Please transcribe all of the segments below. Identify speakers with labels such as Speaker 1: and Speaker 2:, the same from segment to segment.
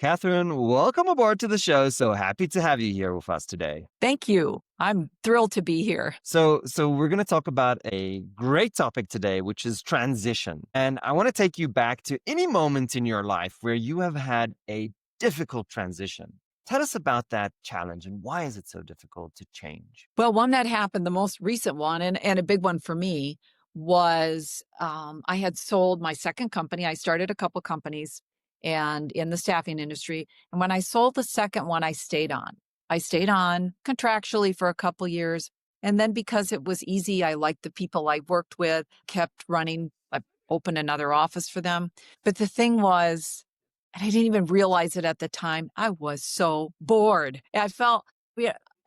Speaker 1: Catherine, welcome aboard to the show. So happy to have you here with us today.
Speaker 2: Thank you. I'm thrilled to be here.
Speaker 1: So we're going to talk about a great topic today, which is transition. And I want to take you back to any moment in your life where you have had a difficult transition. Tell us about that challenge and why is it so difficult to change?
Speaker 2: Well, one that happened, the most recent one, and a big one for me, was I had sold my second company. I started a couple companies and in the staffing industry. And when I sold the second one, I stayed on. I stayed on contractually for a couple years. And then because it was easy, I liked the people I worked with, kept running. I opened another office for them. But the thing was, and I didn't even realize it at the time, I was so bored. I felt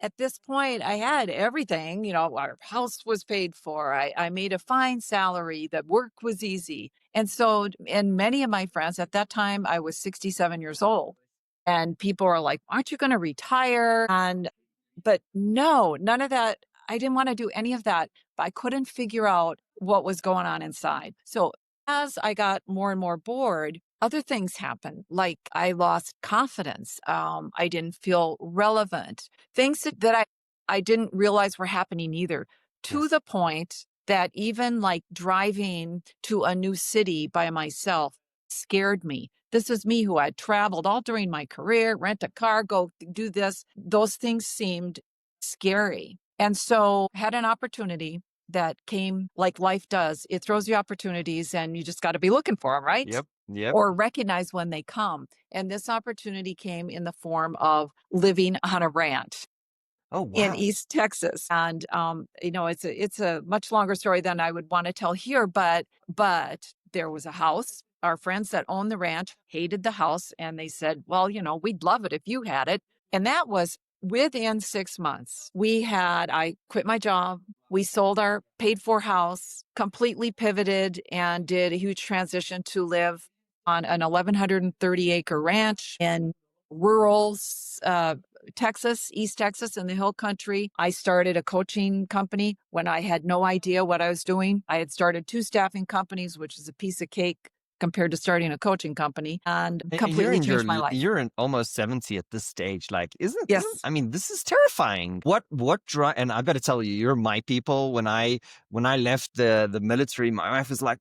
Speaker 2: at this point, I had everything. Our house was paid for. I made a fine salary. The work was easy. And so, and many of my friends at that time, I was 67 years old. And people are like, aren't you going to retire? But no, none of that. I didn't want to do any of that. But I couldn't figure out what was going on inside. So as I got more and more bored, other things happened, like I lost confidence. I didn't feel relevant. Things that I didn't realize were happening either, to
Speaker 1: Yes.
Speaker 2: the point that even like driving to a new city by myself scared me. This is me who had traveled all during my career, rent a car, go do this. Those things seemed scary. And so I had an opportunity that came like life does. It throws you opportunities and you just got to be looking for them, right?
Speaker 1: Yep. Yep.
Speaker 2: Or recognize when they come. And this opportunity came in the form of living on a ranch
Speaker 1: Oh,
Speaker 2: in
Speaker 1: wow.
Speaker 2: East Texas. And it's a much longer story than I would want to tell here, but there was a house. Our friends that owned the ranch hated the house and they said, well, we'd love it if you had it. And that was within 6 months. I quit my job. We sold our paid for house, completely pivoted and did a huge transition to live on an 1,130 acre ranch in rural Texas, East Texas, in the hill country. I started a coaching company when I had no idea what I was doing. I had started 2 staffing companies, which is a piece of cake compared to starting a coaching company, and
Speaker 1: And you're
Speaker 2: completely
Speaker 1: in
Speaker 2: changed my life.
Speaker 1: you're in almost 70 at this stage. Like, isn't
Speaker 2: Yes.
Speaker 1: I mean, this is terrifying. What drive, and I gotta tell you, you're my people. When I left the military, my wife was like,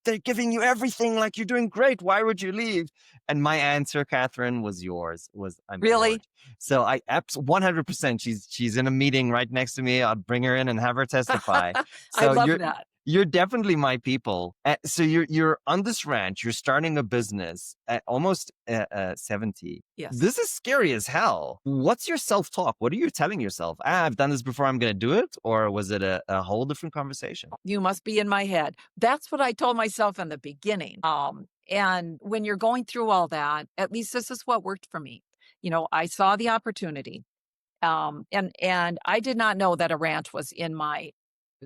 Speaker 1: they're giving you everything, like you're doing great. Why would you leave? And my answer, Catherine, was yours, was I'm
Speaker 2: Really?
Speaker 1: bored. So I 100%, she's in a meeting right next to me. I'll bring her in and have her testify.
Speaker 2: I
Speaker 1: So
Speaker 2: love that.
Speaker 1: you're definitely my people. So you're on this ranch. You're starting a business at almost 70.
Speaker 2: Yes.
Speaker 1: This is scary as hell. What's your self-talk? What are you telling yourself? I've done this before. I'm going to do it. Or was it a whole different conversation?
Speaker 2: You must be in my head. That's what I told myself in the beginning. And when you're going through all that, at least this is what worked for me. I saw the opportunity. And I did not know that a ranch was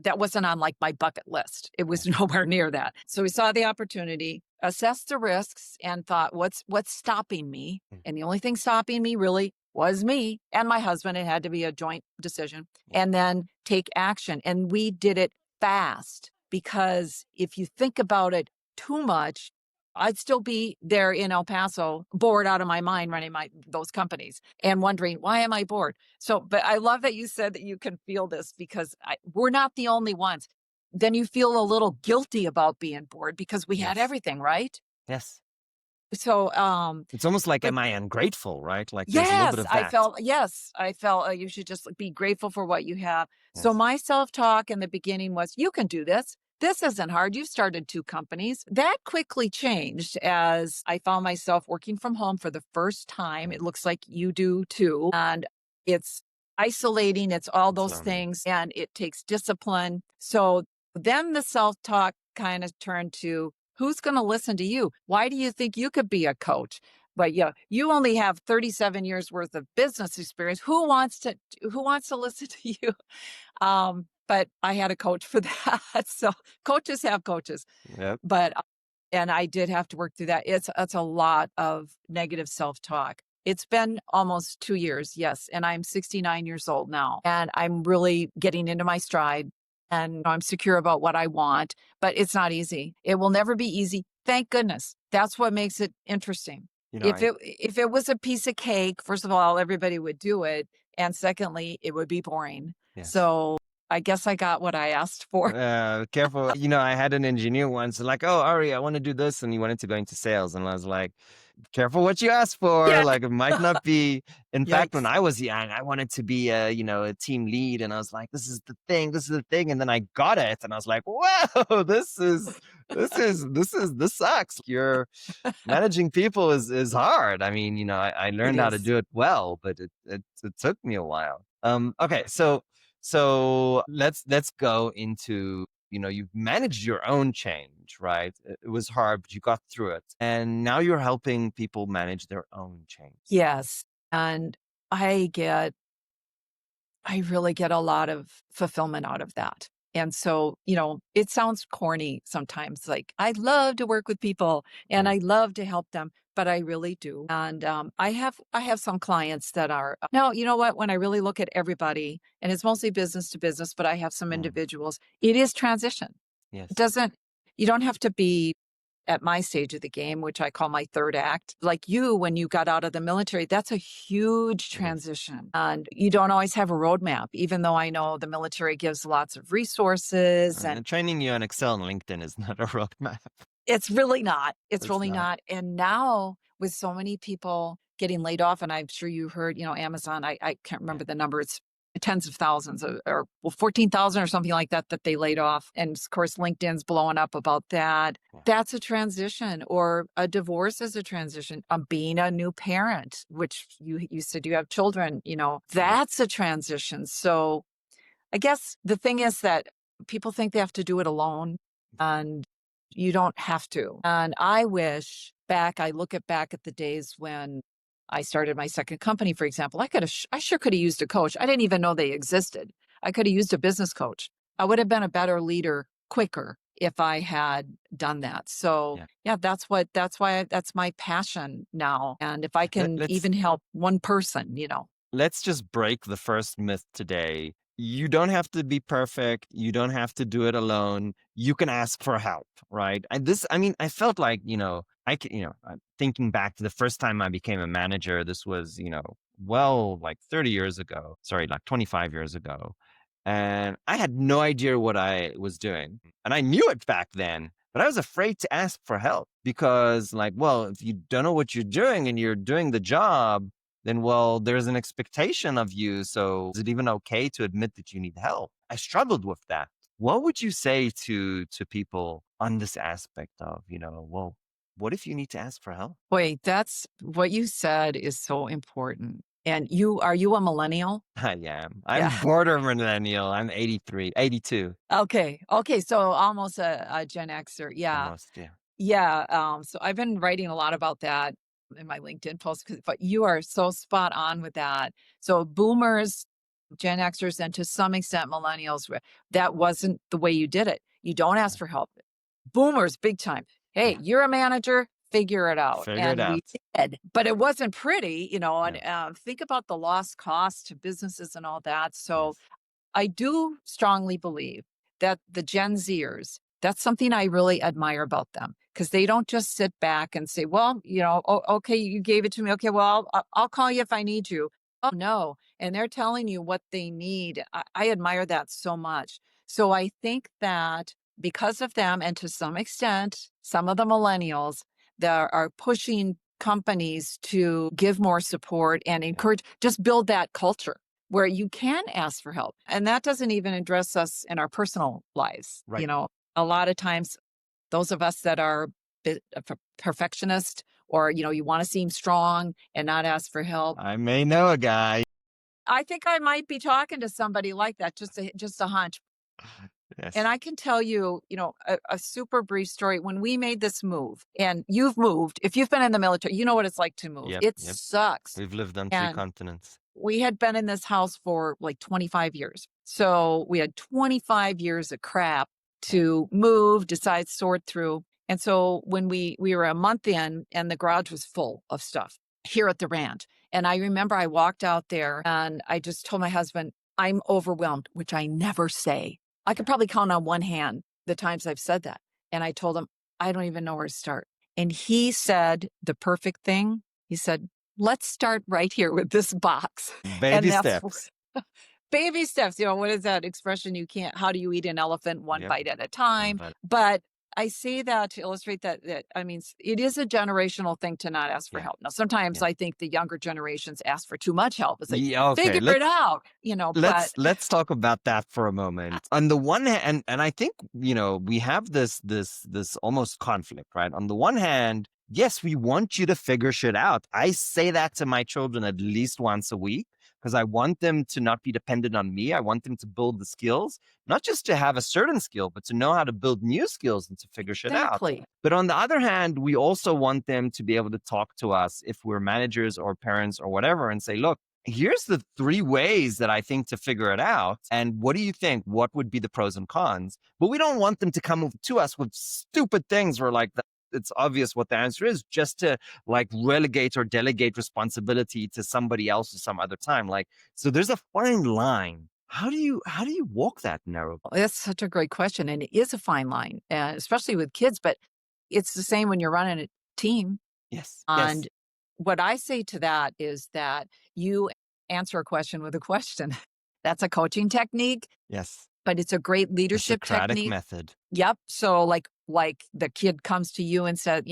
Speaker 2: that wasn't on like my bucket list. It was nowhere near that. So we saw the opportunity, assessed the risks and thought, what's stopping me?
Speaker 1: Mm.
Speaker 2: And the only thing stopping me really was me and my husband. It had to be a joint decision, and then take action. And we did it fast, because if you think about it too much, I'd still be there in El Paso, bored out of my mind running those companies and wondering, why am I bored? So, but I love that you said that you can feel this, because we're not the only ones. Then you feel a little guilty about being bored because we had
Speaker 1: Yes.
Speaker 2: everything, right?
Speaker 1: Yes.
Speaker 2: So,
Speaker 1: It's almost like,
Speaker 2: but
Speaker 1: am I ungrateful, right? Like there's a little bit of that.
Speaker 2: yes, I felt you should just be grateful for what you have. So
Speaker 1: Yes.
Speaker 2: my self-talk in the beginning was, you can do this. This isn't hard. You've started 2 companies. That quickly changed as I found myself working from home for the first time. It looks like you do too. And it's isolating. It's all
Speaker 1: It's
Speaker 2: those
Speaker 1: lonely.
Speaker 2: things, and it takes discipline. So then the self-talk kind of turned to, who's going to listen to you? Why do you think you could be a coach? But yeah, you only have 37 years worth of business experience. Who wants to listen to you? But I had a coach for that. So coaches have coaches,
Speaker 1: Yep.
Speaker 2: but and I did have to work through that. It's a lot of negative self-talk. It's been almost 2 years, yes, and I'm 69 years old now, and I'm really getting into my stride, and I'm secure about what I want, but it's not easy. It will never be easy. Thank goodness. That's what makes it interesting.
Speaker 1: You know,
Speaker 2: If it was a piece of cake, first of all, everybody would do it, and secondly, it would be boring.
Speaker 1: yes.
Speaker 2: So, I guess I got what I asked for.
Speaker 1: Careful. You know, I had an engineer once like, "Oh, Ari, I want to do this," and he wanted to go into sales, and I was like, "Careful what you ask for.
Speaker 2: Yeah.
Speaker 1: Like, it might not be." In fact, when
Speaker 2: Yikes.
Speaker 1: I was young, I wanted to be a, a team lead, and I was like, "This is the thing. This is the thing." And then I got it, and I was like, "Whoa, this sucks." You're managing people is hard. I mean, I
Speaker 2: It
Speaker 1: learned how to
Speaker 2: is.
Speaker 1: do it well, but it took me a while. Okay, so let's go into, you've managed your own change, right? It was hard, but you got through it, and now you're helping people manage their own change.
Speaker 2: Yes, and I get I really get a lot of fulfillment out of that. And so, it sounds corny sometimes, like, I love to work with people and
Speaker 1: Yeah,
Speaker 2: I love to help them, but I really do. And I have some clients that are now, you know what, when I really look at everybody, and it's mostly business to business, but I have some
Speaker 1: mm,
Speaker 2: individuals, it is transition. It
Speaker 1: yes,
Speaker 2: doesn't You don't have to be at my stage of the game, which I call my third act. Like you, when you got out of the military, that's a huge
Speaker 1: it is.
Speaker 2: transition. And you don't always have a roadmap, even though I know the military gives lots of resources and
Speaker 1: Training you on Excel and LinkedIn is not a roadmap.
Speaker 2: it's really not. It's
Speaker 1: It's
Speaker 2: really
Speaker 1: not.
Speaker 2: not. And now with so many people getting laid off, and I'm sure you heard, Amazon, I can't
Speaker 1: Yeah,
Speaker 2: remember the number. It's tens of thousands or well, 14,000 or something like that they laid off. And of course, LinkedIn's blowing up about that.
Speaker 1: yeah,
Speaker 2: That's a transition, or a divorce is a transition. Being a new parent, which you said you have children,
Speaker 1: yes,
Speaker 2: that's a transition. So I guess the thing is that people think they have to do it alone,
Speaker 1: yeah,
Speaker 2: and you don't have to. And I look back at the days when I started my second company, for example. I sure could have used a coach. I didn't even know they existed. I could have used a business coach. I would have been a better leader quicker if I had done that. So
Speaker 1: yeah.
Speaker 2: yeah, that's my passion now. And if I
Speaker 1: Let,
Speaker 2: can
Speaker 1: let's
Speaker 2: even help one person,
Speaker 1: let's just break the first myth today. You don't have to be perfect. You don't have to do it alone. You can ask for help, right? I mean, I felt like, thinking back to the first time I became a manager, this was, well, like 30 years ago, sorry, like 25 years ago. And I had no idea what I was doing. And I knew it back then, but I was afraid to ask for help because, like, well, if you don't know what you're doing and you're doing the job, then well, there's an expectation of you. So is it even okay to admit that you need help? I struggled with that. What would you say to people on this aspect of, well, what if you need to ask for help?
Speaker 2: Wait, that's what you said is so important. And are you a millennial?
Speaker 1: I am.
Speaker 2: Yeah.
Speaker 1: I'm border millennial. I'm 83, 82
Speaker 2: Okay. Okay. So almost a Gen Xer. Yeah.
Speaker 1: almost. Yeah.
Speaker 2: Yeah. So I've been writing a lot about that in my LinkedIn posts, but you are so spot on with that. So boomers, Gen Xers, and to some extent millennials, that wasn't the way you did it. You don't ask
Speaker 1: Yeah.
Speaker 2: for help. Boomers, big time. Hey,
Speaker 1: Yeah.
Speaker 2: you're a manager, figure it out.
Speaker 1: Figure it
Speaker 2: And we
Speaker 1: out.
Speaker 2: did, but it wasn't pretty, and
Speaker 1: No.
Speaker 2: think about the lost cost to businesses and all that. So
Speaker 1: Yes.
Speaker 2: I do strongly believe that the Gen Zers, that's something I really admire about them because they don't just sit back and say, well, okay, you gave it to me. Okay, well, I'll call you if I need you. Oh, no. And they're telling you what they need. I admire that so much. So I think that because of them, and to some extent, some of the millennials that are pushing companies to give more support and
Speaker 1: Yeah.
Speaker 2: encourage, just build that culture where you can ask for help. And that doesn't even address us in our personal lives.
Speaker 1: Right.
Speaker 2: A lot of times, those of us that are perfectionist, or, you want to seem strong and not ask for help.
Speaker 1: I may know a guy.
Speaker 2: I think I might be talking to somebody like that, just a hunch. And
Speaker 1: Yes.
Speaker 2: I can tell you, a super brief story. When we made this move, and you've moved, if you've been in the military, you know what it's like to move.
Speaker 1: Yep.
Speaker 2: It
Speaker 1: Yep.
Speaker 2: sucks.
Speaker 1: We've lived on three
Speaker 2: And
Speaker 1: continents.
Speaker 2: we had been in this house for like 25 years. So we had 25 years of crap
Speaker 1: Yeah.
Speaker 2: to move, decide, sort through. And so when we were a month in, and the garage was full of stuff here at the ranch. And I remember I walked out there and I just told my husband, I'm overwhelmed, which I never say. I could
Speaker 1: Yeah.
Speaker 2: probably count on one hand the times I've said that. And I told him, I don't even know where to start. And he said the perfect thing. He said, let's start right here with this box.
Speaker 1: Baby
Speaker 2: And that's
Speaker 1: steps.
Speaker 2: baby steps. What is that expression? How do you eat an elephant one
Speaker 1: Yep.
Speaker 2: bite at a time?
Speaker 1: But
Speaker 2: But I say that to illustrate that I mean, it is a generational thing to not ask for
Speaker 1: yeah,
Speaker 2: help. Now, sometimes
Speaker 1: yeah.
Speaker 2: I think the younger generations ask for too much help. It's like,
Speaker 1: Yeah, okay.
Speaker 2: figure it out, but
Speaker 1: Let's talk about that for a moment. On the one hand, and I think, we have this almost conflict, right? On the one hand, yes, we want you to figure shit out. I say that to my children at least once a week because I want them to not be dependent on me. I want them to build the skills, not just to have a certain skill, but to know how to build new skills and to figure shit out.
Speaker 2: exactly.
Speaker 1: But on the other hand, we also want them to be able to talk to us if we're managers or parents or whatever and say, look, here's the 3 ways that I think to figure it out. And what do you think? What would be the pros and cons? But we don't want them to come to us with stupid things where like it's obvious what the answer is just to like relegate or delegate responsibility to somebody else or some other time. Like, so there's a fine line. How do you walk that narrow?
Speaker 2: That's such a great question. And it is a fine line, especially with kids, but it's the same when you're running a team.
Speaker 1: Yes. Yes.
Speaker 2: And what I say to that is that you answer a question with a question. That's a coaching technique,
Speaker 1: Yes.
Speaker 2: but it's a great
Speaker 1: The
Speaker 2: leadership
Speaker 1: Socratic
Speaker 2: technique.
Speaker 1: method.
Speaker 2: Yep. So like the kid comes to you and said,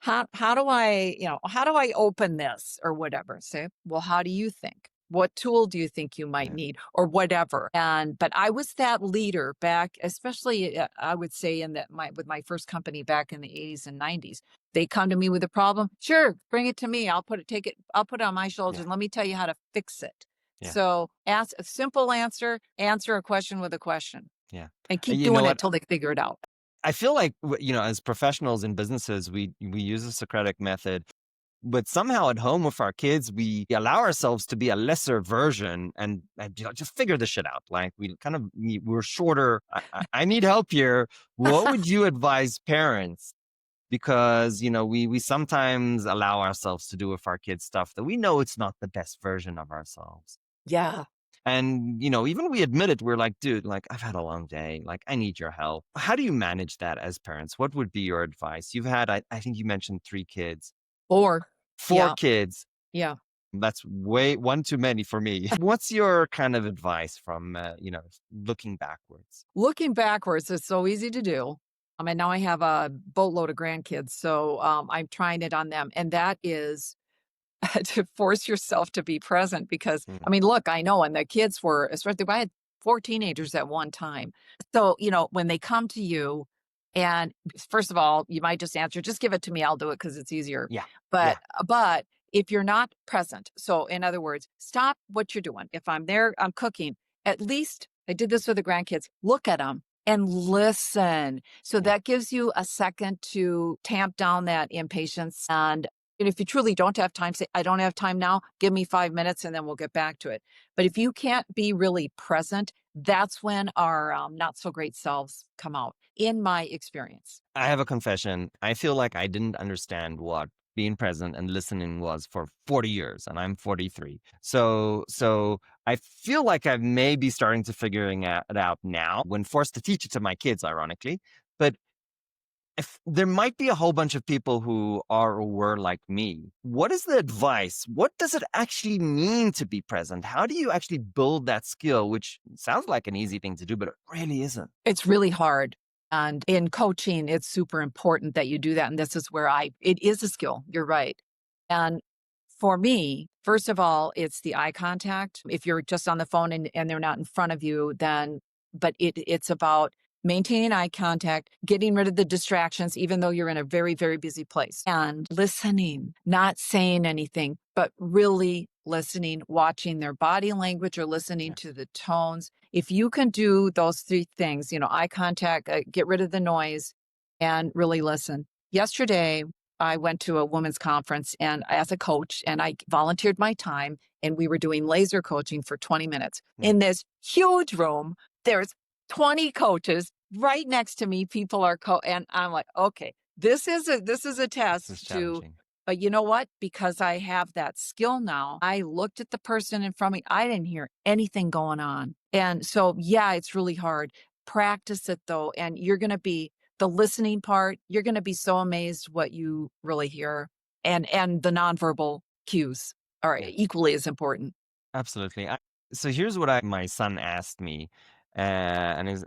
Speaker 2: how do I open this or whatever? Say, well, how do you think? What tool do you think you might
Speaker 1: Yeah.
Speaker 2: need or whatever? But I was that leader back, especially I would say with my first company back in the 80s and 90s. They come to me with a problem. Sure, bring it to me. I'll put it on my shoulders
Speaker 1: Yeah.
Speaker 2: and let me tell you how to fix it.
Speaker 1: Yeah.
Speaker 2: So ask a simple answer a question with a question
Speaker 1: Yeah.
Speaker 2: and
Speaker 1: And
Speaker 2: keep
Speaker 1: you know
Speaker 2: doing it
Speaker 1: what?
Speaker 2: till they figure it out.
Speaker 1: I feel like as professionals in businesses, we use the Socratic method, but somehow at home with our kids, we allow ourselves to be a lesser version and just figure this shit out. Like we're shorter. I need help here. What would you advise parents? Because we sometimes allow ourselves to do with our kids stuff that we know it's not the best version of ourselves.
Speaker 2: Yeah.
Speaker 1: And, even we admit it, we're like, dude, like, I've had a long day. Like, I need your help. How do you manage that as parents? What would be your advice? You've had, I think you mentioned 3 kids,
Speaker 2: Or,
Speaker 1: four
Speaker 2: yeah,
Speaker 1: kids.
Speaker 2: yeah.
Speaker 1: That's one too many for me. What's your kind of advice from, looking backwards?
Speaker 2: Looking backwards, it's so easy to do. I mean, now I have a boatload of grandkids, so I'm trying it on them. And that is to force yourself to be present because, I
Speaker 1: Mm,
Speaker 2: mean, look, I know, and the kids were, especially, I had 4 teenagers at one time. So, when they come to you, and first of all, you might just answer, just give it to me, I'll do it because it's easier.
Speaker 1: yeah.
Speaker 2: But,
Speaker 1: Yeah.
Speaker 2: but if you're not present, so in other words, stop what you're doing. If I'm there, I'm cooking, at least I did this with the grandkids, look at them and listen. So
Speaker 1: Yeah.
Speaker 2: that gives you a second to tamp down that impatience and if you truly don't have time, say, I don't have time now, give me 5 minutes and then we'll get back to it. But if you can't be really present, that's when our not so great selves come out, in my experience.
Speaker 1: I have a confession. I feel like I didn't understand what being present and listening was for 40 years and I'm 43. So I feel like I'm maybe starting to figuring it out now when forced to teach it to my kids, ironically. But if there might be a whole bunch of people who are or were like me, what is the advice? What does it actually mean to be present? How do you actually build that skill, which sounds like an easy thing to do, but it really isn't?
Speaker 2: It's really hard. And in coaching, it's super important that you do that. And this is where it is a skill. You're right. And for me, first of all, it's the eye contact. If you're just on the phone and they're not in front of you, but it's about maintaining eye contact, getting rid of the distractions, even though you're in a very, very busy place, and listening, not saying anything, but really listening, watching their body language or listening
Speaker 1: Yes.
Speaker 2: to the tones. If you can do those 3 things, eye contact, get rid of the noise, and really listen. Yesterday, I went to a women's conference and as a coach, and I volunteered my time, and we were doing laser coaching for 20 minutes
Speaker 1: Yeah.
Speaker 2: in this huge room. There's 20 coaches right next to me. People are and I'm like, okay, this is a
Speaker 1: This is
Speaker 2: test to.
Speaker 1: challenging.
Speaker 2: But you know what? Because I have that skill now, I looked at the person in front of me. I didn't hear anything going on. And so, yeah, it's really hard. Practice it though, and you're going to be the listening part, you're going to be so amazed what you really hear. And the nonverbal cues are
Speaker 1: Yeah.
Speaker 2: equally as important.
Speaker 1: Absolutely. So here's what my son asked me, and it's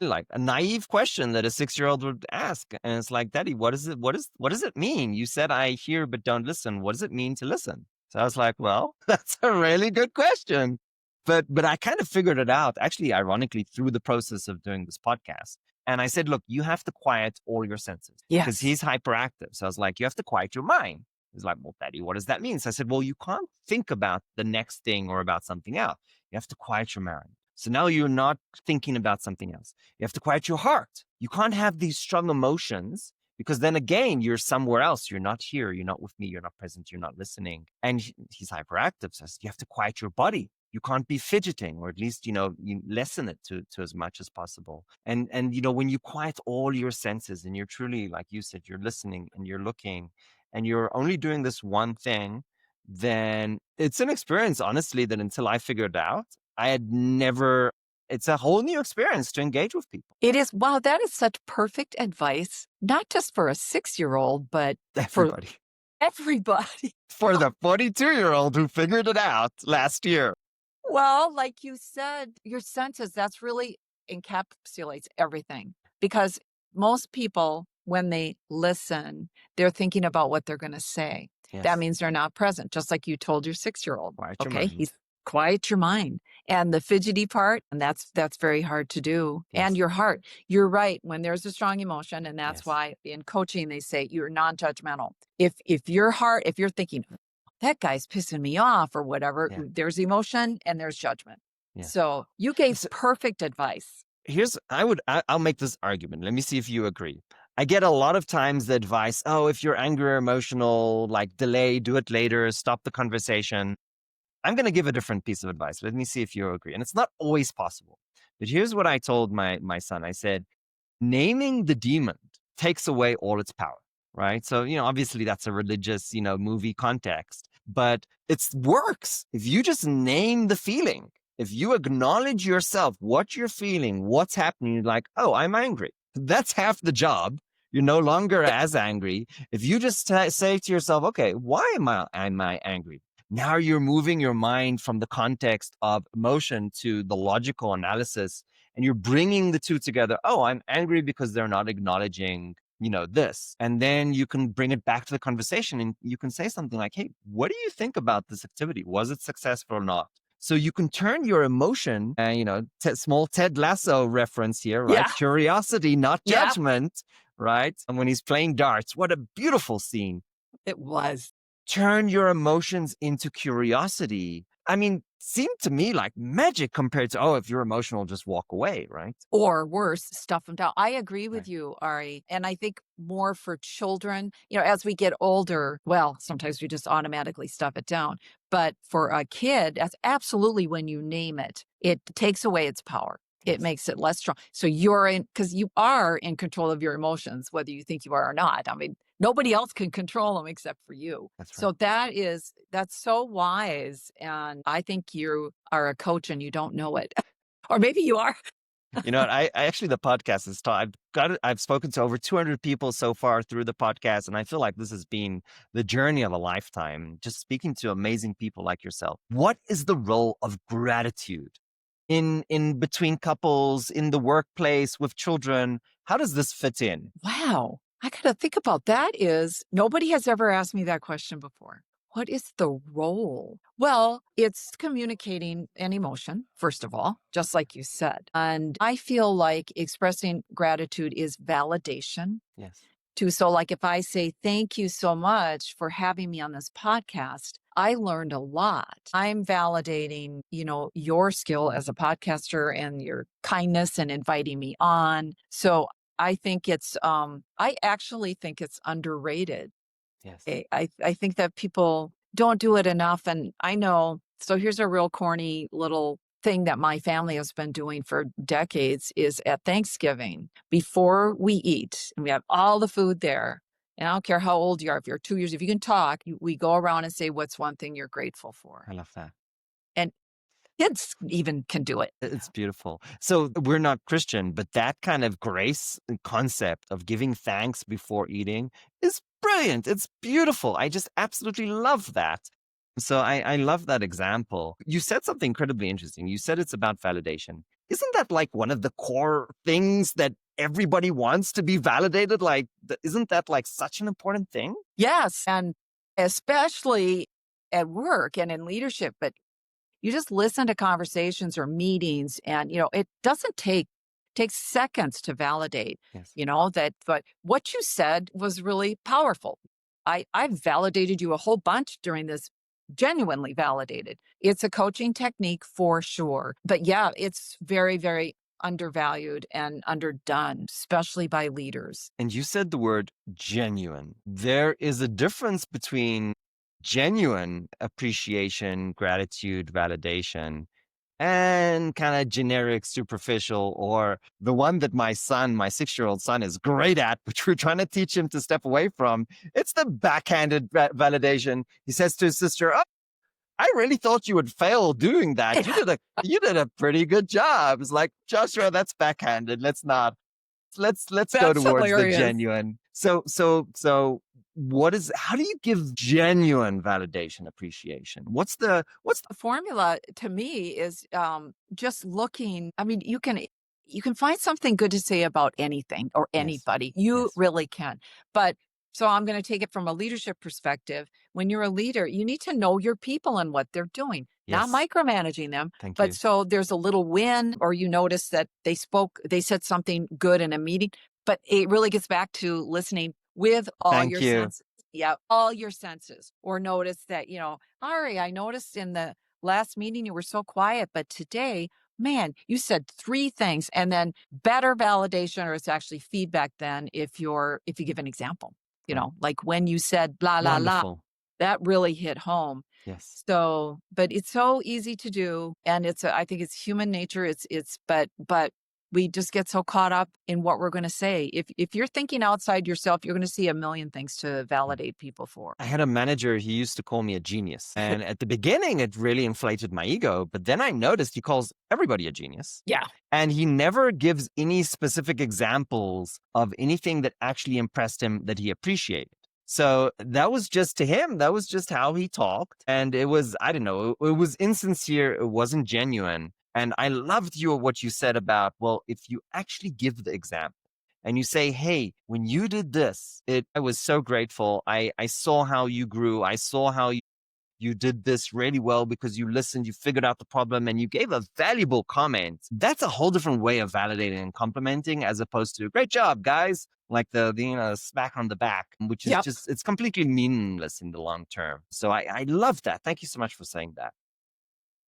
Speaker 1: like a naive question that a 6-year-old would ask, and it's like, "Daddy, what does it mean? You said I hear but don't listen. What does it mean to listen?" So I was like, "Well, that's a really good question." But I kind of figured it out, actually, ironically, through the process of doing this podcast. And I said, "Look, you have to quiet all your senses because
Speaker 2: Yes.
Speaker 1: he's hyperactive." So I was like, "You have to quiet your mind." He's like, "Well, Daddy, what does that mean?" So I said, "Well, you can't think about the next thing or about something else. You have to quiet your mind. So now you're not thinking about something else. You have to quiet your heart. You can't have these strong emotions because then again, you're somewhere else. You're not here. You're not with me. You're not present. You're not listening." And he's hyperactive. So you have to quiet your body. You can't be fidgeting, or at least, you lessen it to as much as possible. And, when you quiet all your senses and you're truly, like you said, you're listening and you're looking and you're only doing this one thing, then it's an experience, honestly, that until I figured out, I had never, it's a whole new experience to engage with people.
Speaker 2: It is. Wow, that is such perfect advice, not just for a 6-year-old, but for
Speaker 1: Everybody.
Speaker 2: everybody.
Speaker 1: For the 42-year-old who figured it out last year.
Speaker 2: Well, like you said, your senses, that's really encapsulates everything because most people, when they listen, they're thinking about what they're going to say. That
Speaker 1: Yes.
Speaker 2: means they're not present, just like you told your 6-year-old.
Speaker 1: Quiet your
Speaker 2: Okay.
Speaker 1: mind.
Speaker 2: He's quiet your mind. And the fidgety part, and that's very hard to do. And
Speaker 1: Yes.
Speaker 2: your heart. You're right. When there's a strong emotion, and that's
Speaker 1: Yes.
Speaker 2: why in coaching they say you're non-judgmental. If your heart, if you're thinking, that guy's pissing me off or whatever.
Speaker 1: Yeah.
Speaker 2: There's emotion and there's judgment.
Speaker 1: Yeah.
Speaker 2: So you gave
Speaker 1: So
Speaker 2: perfect advice.
Speaker 1: I'll make this argument. Let me see if you agree. I get a lot of times the advice, oh, if you're angry or emotional, like delay, do it later, stop the conversation. I'm going to give a different piece of advice. Let me see if you agree. And it's not always possible. But here's what I told my son. I said, naming the demon takes away all its power, right? So, obviously that's a religious, movie context, but it works. If you just name the feeling, if you acknowledge yourself, what you're feeling, what's happening, you're like, oh, I'm angry. That's half the job. You're no longer
Speaker 2: Yeah.
Speaker 1: as angry. If you just say to yourself, okay, why am I angry? Now you're moving your mind from the context of emotion to the logical analysis, and you're bringing the two together. Oh, I'm angry because they're not acknowledging, this. And then you can bring it back to the conversation and you can say something like, hey, what do you think about this activity? Was it successful or not? So you can turn your emotion, small Ted Lasso reference here, right?
Speaker 2: Yeah.
Speaker 1: Curiosity, not
Speaker 2: Yeah.
Speaker 1: judgment, right? And when he's playing darts, what a beautiful scene.
Speaker 2: It was.
Speaker 1: Turn your emotions into curiosity. I mean, seemed to me like magic compared to, oh, if you're emotional, just walk away, right?
Speaker 2: Or worse, stuff them down. I agree with
Speaker 1: Right.
Speaker 2: you, Ari. And I think more for children, as we get older, well, sometimes we just automatically stuff it down. But for a kid, that's absolutely when you name it, it takes away its power. It
Speaker 1: Yes,
Speaker 2: makes it less strong. So you're in, because you are in control of your emotions, whether you think you are or not. I mean, nobody else can control them except for you.
Speaker 1: that's right.
Speaker 2: So that's so wise. And I think you are a coach and you don't know it. Or maybe you are.
Speaker 1: You know what? I actually, the podcast is taught. I've spoken to over 200 people so far through the podcast, and I feel like this has been the journey of a lifetime. Just speaking to amazing people like yourself. What is the role of gratitude in between couples, in the workplace, with children? How does this fit in?
Speaker 2: Wow. I got to think about that is nobody has ever asked me that question before. What is the role? Well, it's communicating an emotion, first of all, just like you said. And I feel like expressing gratitude is validation
Speaker 1: Yes,
Speaker 2: too. So, like if I say, thank you so much for having me on this podcast, I learned a lot. I'm validating, your skill as a podcaster and your kindness and inviting me on. So I think I actually think it's underrated.
Speaker 1: yes,
Speaker 2: I think that people don't do it enough. And I know, so here's a real corny little thing that my family has been doing for decades is at Thanksgiving, before we eat, and we have all the food there. And I don't care how old you are, if you're 2 years, if you can talk, we go around and say, what's one thing you're grateful for?
Speaker 1: I love that.
Speaker 2: And Kids even can do it.
Speaker 1: It's beautiful. So we're not Christian, but that kind of grace concept of giving thanks before eating is brilliant. It's beautiful. I just absolutely love that. So I love that example. You said something incredibly interesting. You said it's about validation. Isn't that like one of the core things that everybody wants to be validated? Like, isn't that like such an important thing?
Speaker 2: Yes, and especially at work and in leadership, but you just listen to conversations or meetings and, it doesn't take seconds to validate,
Speaker 1: Yes.
Speaker 2: that but what you said was really powerful. I validated you a whole bunch during this, genuinely validated. It's a coaching technique for sure. But yeah, it's very, very undervalued and underdone, especially by leaders.
Speaker 1: And you said the word genuine. There is a difference between genuine appreciation, gratitude, validation, and kind of generic, superficial, or the one that my son, my 6-year-old son, is great at, which we're trying to teach him to step away from. It's the backhanded validation. He says to his sister, "Oh, I really thought you would fail doing that. You did a pretty good job." It's like, Joshua, that's backhanded. Let's go
Speaker 2: That's
Speaker 1: towards the
Speaker 2: hilarious.
Speaker 1: genuine. So what is how do you give genuine validation appreciation? What's
Speaker 2: The formula to me is just looking. I mean, you can find something good to say about anything or
Speaker 1: yes.
Speaker 2: anybody. You
Speaker 1: Yes.
Speaker 2: really can. But so I'm going to take it from a leadership perspective. When you're a leader, you need to know your people and what they're doing, not
Speaker 1: Yes.
Speaker 2: micromanaging them.
Speaker 1: Thank
Speaker 2: But
Speaker 1: you.
Speaker 2: so there's a little win, or you notice that they said something good in a meeting. But it really gets back to listening with all
Speaker 1: Thank
Speaker 2: your
Speaker 1: you.
Speaker 2: senses. Yeah, all your senses. Or notice that, Ari, I noticed in the last meeting you were so quiet, but today, man, you said three things, and then better validation, or it's actually feedback then if you give an example,
Speaker 1: Right.
Speaker 2: like when you said blah, blah, blah,
Speaker 1: Wonderful.
Speaker 2: that really hit home.
Speaker 1: Yes.
Speaker 2: So, but it's so easy to do, and I think it's human nature. But we just get so caught up in what we're going to say. If you're thinking outside yourself, you're going to see a million things to validate people for.
Speaker 1: I had a manager, he used to call me a genius. And at the beginning, it really inflated my ego. But then I noticed he calls everybody a genius.
Speaker 2: Yeah.
Speaker 1: And he never gives any specific examples of anything that actually impressed him that he appreciated. So that was just to him, that was just how he talked. And it was, I don't know, it was insincere, it wasn't genuine. And I loved what you said about, well, if you actually give the example and you say, hey, when you did this, I was so grateful. I saw how you grew. I saw how you did this really well because you listened, you figured out the problem, and you gave a valuable comment. That's a whole different way of validating and complimenting as opposed to great job, guys. Like the smack on the back, which is
Speaker 2: Yep.
Speaker 1: just, it's completely meaningless in the long term. So I love that. Thank you so much for saying that.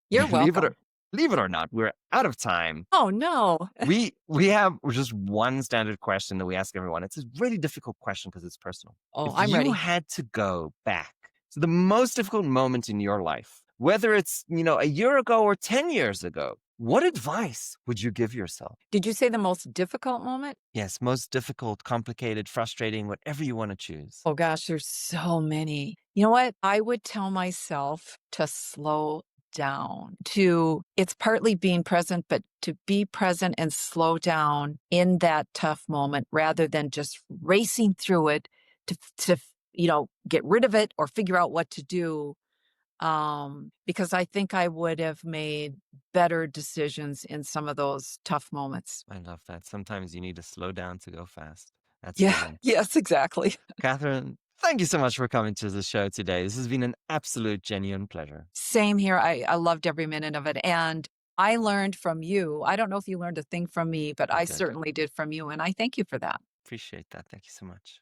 Speaker 2: You're
Speaker 1: leave it or
Speaker 2: welcome.
Speaker 1: leave it or not, we're out of time.
Speaker 2: Oh, no.
Speaker 1: We have just one standard question that we ask everyone. It's a really difficult question because it's personal.
Speaker 2: Oh,
Speaker 1: If
Speaker 2: I'm
Speaker 1: you
Speaker 2: ready.
Speaker 1: had to go back to the most difficult moment in your life, whether it's, a year ago or 10 years ago, what advice would you give yourself?
Speaker 2: Did you say the most difficult moment?
Speaker 1: Yes, most difficult, complicated, frustrating, whatever you want to choose.
Speaker 2: Oh gosh, there's so many. You know what? I would tell myself to slow down. It's partly being present, but to be present and slow down in that tough moment rather than just racing through it to get rid of it or figure out what to do. Because I think I would have made better decisions in some of those tough moments.
Speaker 1: I love that. Sometimes you need to slow down to go fast. That's
Speaker 2: Yeah,
Speaker 1: brilliant.
Speaker 2: yes, exactly.
Speaker 1: Cathryn, thank you so much for coming to the show today. This has been an absolute, genuine pleasure.
Speaker 2: Same here. I loved every minute of it. And I learned from you. I don't know if you learned a thing from me, but
Speaker 1: I
Speaker 2: I
Speaker 1: did.
Speaker 2: certainly did from you. And I thank you for that.
Speaker 1: Appreciate that. Thank you so much.